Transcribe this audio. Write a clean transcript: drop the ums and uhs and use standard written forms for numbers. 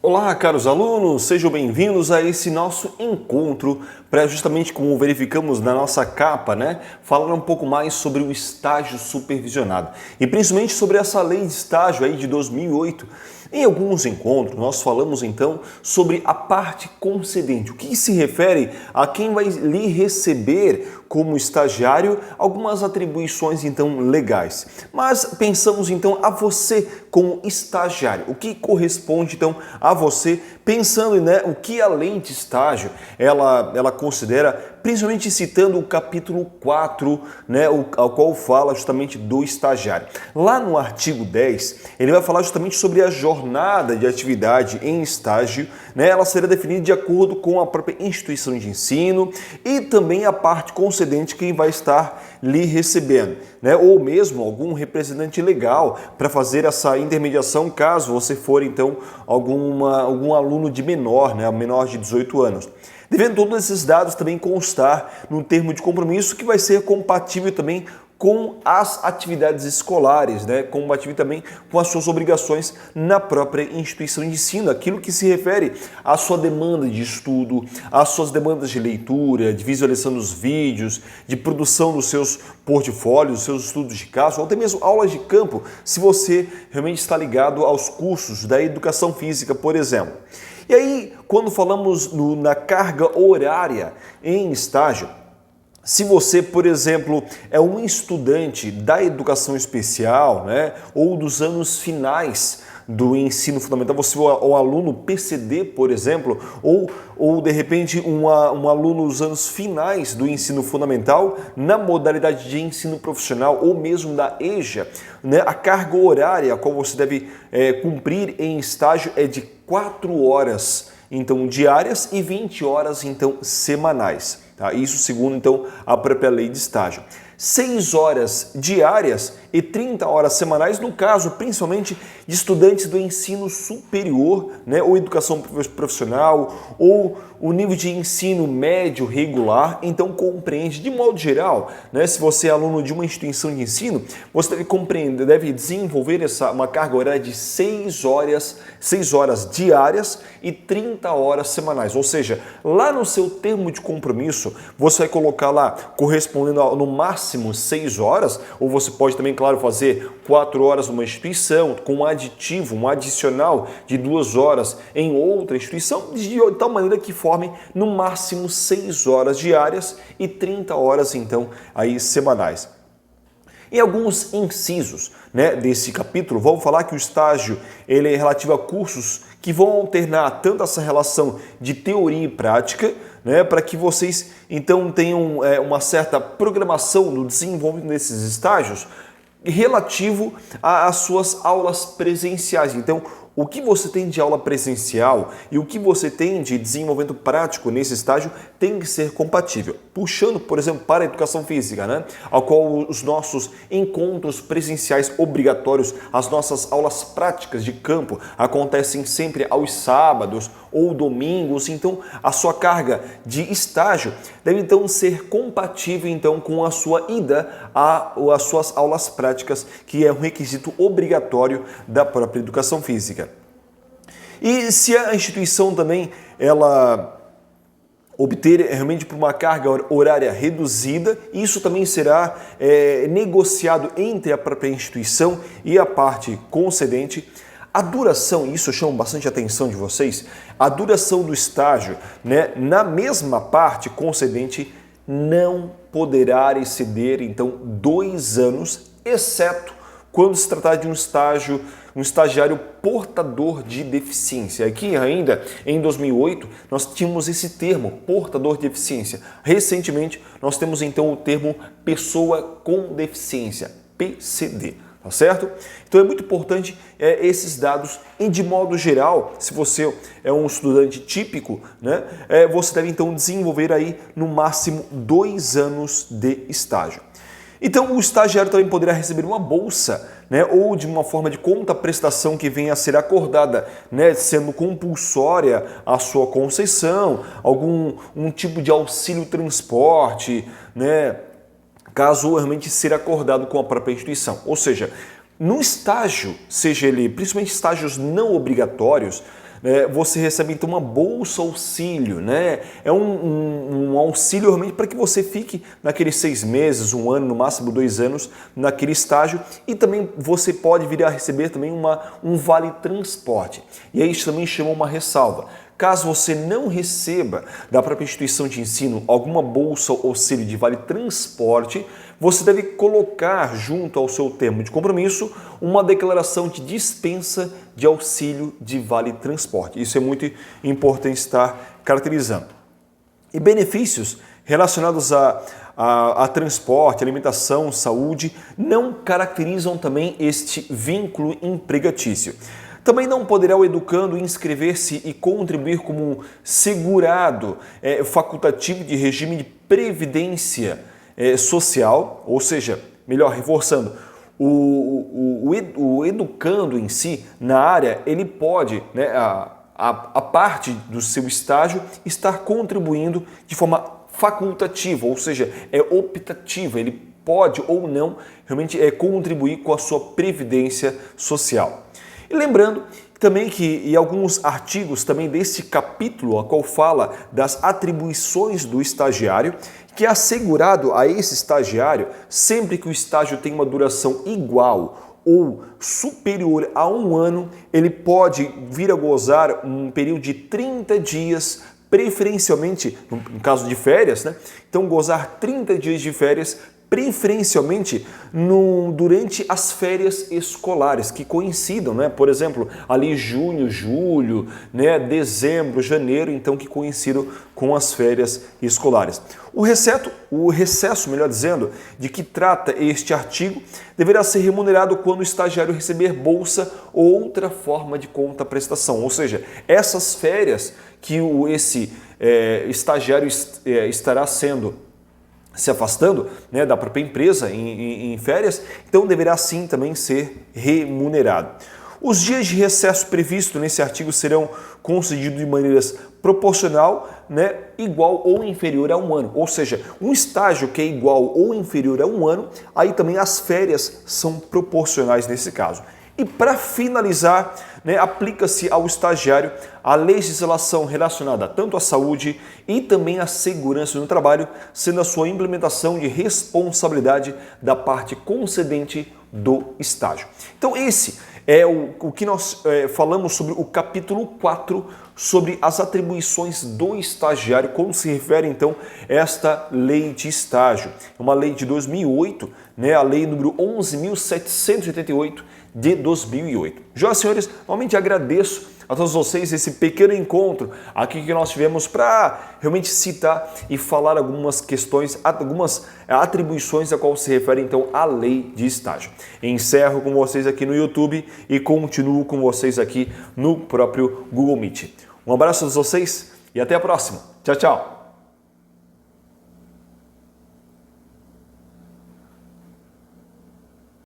Olá, caros alunos, sejam bem-vindos a esse nosso encontro para justamente como verificamos na nossa capa, falar um pouco mais sobre o estágio supervisionado e principalmente sobre essa lei de estágio aí de 2008. Em alguns encontros nós falamos então sobre a parte concedente, o que se refere a quem vai lhe receber como estagiário algumas atribuições então legais. Mas pensamos então a você como estagiário, o que corresponde então a você, pensando o que a lei de estágio ela considera, principalmente citando o capítulo 4, ao qual fala justamente do estagiário. Lá no artigo 10, ele vai falar justamente sobre a jornada de atividade em estágio, ela será definida de acordo com a própria instituição de ensino e também a parte concedente quem vai estar lhe recebendo, ou mesmo algum representante legal para fazer essa intermediação caso você for então algum aluno de menor, menor de 18 anos. Devendo todos esses dados também constar no termo de compromisso que vai ser compatível também com as atividades escolares, compatível também com as suas obrigações na própria instituição de ensino, aquilo que se refere à sua demanda de estudo, às suas demandas de leitura, de visualização dos vídeos, de produção dos seus portfólios, dos seus estudos de caso, ou até mesmo aulas de campo, se você realmente está ligado aos cursos da educação física, por exemplo. E aí, quando falamos na carga horária em estágio, se você, por exemplo, é um estudante da educação especial, ou dos anos finais do ensino fundamental, você é um aluno PCD, por exemplo, ou de repente um aluno dos anos finais do ensino fundamental, na modalidade de ensino profissional ou mesmo da EJA, a carga horária a qual você deve cumprir em estágio é de 4 horas então diárias e 20 horas então semanais. Isso segundo então a própria lei de estágio. 6 horas diárias e 30 horas semanais, no caso principalmente de estudantes do ensino superior, ou educação profissional, ou o nível de ensino médio regular, então compreende de modo geral, se você é aluno de uma instituição de ensino, você deve compreender, deve desenvolver uma carga horária de 6 horas diárias e 30 horas semanais, ou seja, lá no seu termo de compromisso, você vai colocar lá correspondendo no máximo 6 horas, ou você pode também, claro, fazer 4 horas numa instituição, com um aditivo, um adicional de 2 horas em outra instituição, de tal maneira que formem no máximo 6 horas diárias e 30 horas então aí semanais. Em alguns incisos desse capítulo, vamos falar que o estágio ele é relativo a cursos que vão alternar tanto essa relação de teoria e prática, para que vocês então tenham uma certa programação no desenvolvimento desses estágios relativo às suas aulas presenciais. Então, o que você tem de aula presencial e o que você tem de desenvolvimento prático nesse estágio tem que ser compatível. Puxando, por exemplo, para a educação física, ao qual os nossos encontros presenciais obrigatórios, as nossas aulas práticas de campo acontecem sempre aos sábados ou domingos, então a sua carga de estágio deve então ser compatível então com a sua ida às suas aulas práticas, que é um requisito obrigatório da própria educação física. E se a instituição também ela obter realmente por uma carga horária reduzida, isso também será negociado entre a própria instituição e a parte concedente. A duração, isso chama bastante a atenção de vocês, a duração do estágio, na mesma parte concedente, não poderá exceder, então, 2 anos, exceto quando se tratar de um estagiário portador de deficiência. Aqui ainda, em 2008, nós tínhamos esse termo, portador de deficiência. Recentemente, nós temos então o termo pessoa com deficiência, PCD. Tá certo? Então é muito importante esses dados e de modo geral, se você é um estudante típico, você deve então desenvolver aí no máximo 2 anos de estágio. Então o estagiário também poderá receber uma bolsa, ou de uma forma de contraprestação que venha a ser acordada, sendo compulsória a sua concessão, um tipo de auxílio transporte, caso realmente ser acordado com a própria instituição. Ou seja, no estágio, seja ele principalmente estágios não obrigatórios, você recebe então uma bolsa auxílio, né? É um auxílio realmente para que você fique naqueles 6 meses, 1 ano, no máximo 2 anos, naquele estágio, e também você pode vir a receber também um vale transporte. E aí isso também chama uma ressalva. Caso você não receba da própria instituição de ensino alguma bolsa ou auxílio de vale transporte, você deve colocar junto ao seu termo de compromisso uma declaração de dispensa de auxílio de vale transporte. Isso é muito importante estar caracterizando. E benefícios relacionados a transporte, alimentação, saúde não caracterizam também este vínculo empregatício. Também não poderá o educando inscrever-se e contribuir como segurado facultativo de regime de previdência social, ou seja, melhor, reforçando, o educando em si, na área, ele pode, a parte do seu estágio, estar contribuindo de forma facultativa, ou seja, optativa, ele pode ou não realmente contribuir com a sua previdência social. E lembrando também que em alguns artigos também desse capítulo, a qual fala das atribuições do estagiário, que é assegurado a esse estagiário, sempre que o estágio tem uma duração igual ou superior a 1 ano, ele pode vir a gozar um período de 30 dias, preferencialmente, no caso de férias, né? Então gozar 30 dias de férias, preferencialmente durante as férias escolares, que coincidam, né? Por exemplo, ali junho, julho, né? Dezembro, janeiro, então que coincidam com as férias escolares. O recesso, melhor dizendo, de que trata este artigo, deverá ser remunerado quando o estagiário receber bolsa ou outra forma de contraprestação, ou seja, essas férias que esse estagiário estará se afastando, né, da própria empresa em férias, então deverá sim também ser remunerado. Os dias de recesso previsto nesse artigo serão concedidos de maneiras proporcional, né, igual ou inferior a 1 ano. Ou seja, um estágio que é igual ou inferior a 1 ano, aí também as férias são proporcionais nesse caso. E para finalizar, né, aplica-se ao estagiário a legislação relacionada tanto à saúde e também à segurança no trabalho, sendo a sua implementação de responsabilidade da parte concedente do estágio. Então esse é o que nós falamos sobre o capítulo 4, sobre as atribuições do estagiário, quando se refere então a esta lei de estágio. É uma lei de 2008, né, a lei número 11.788 de 2008. Joia, senhores, realmente agradeço a todos vocês esse pequeno encontro aqui que nós tivemos para realmente citar e falar algumas questões, algumas atribuições a qual se refere então à lei de estágio. Encerro com vocês aqui no YouTube e continuo com vocês aqui no próprio Google Meet. Um abraço a todos vocês e até a próxima. Tchau, tchau!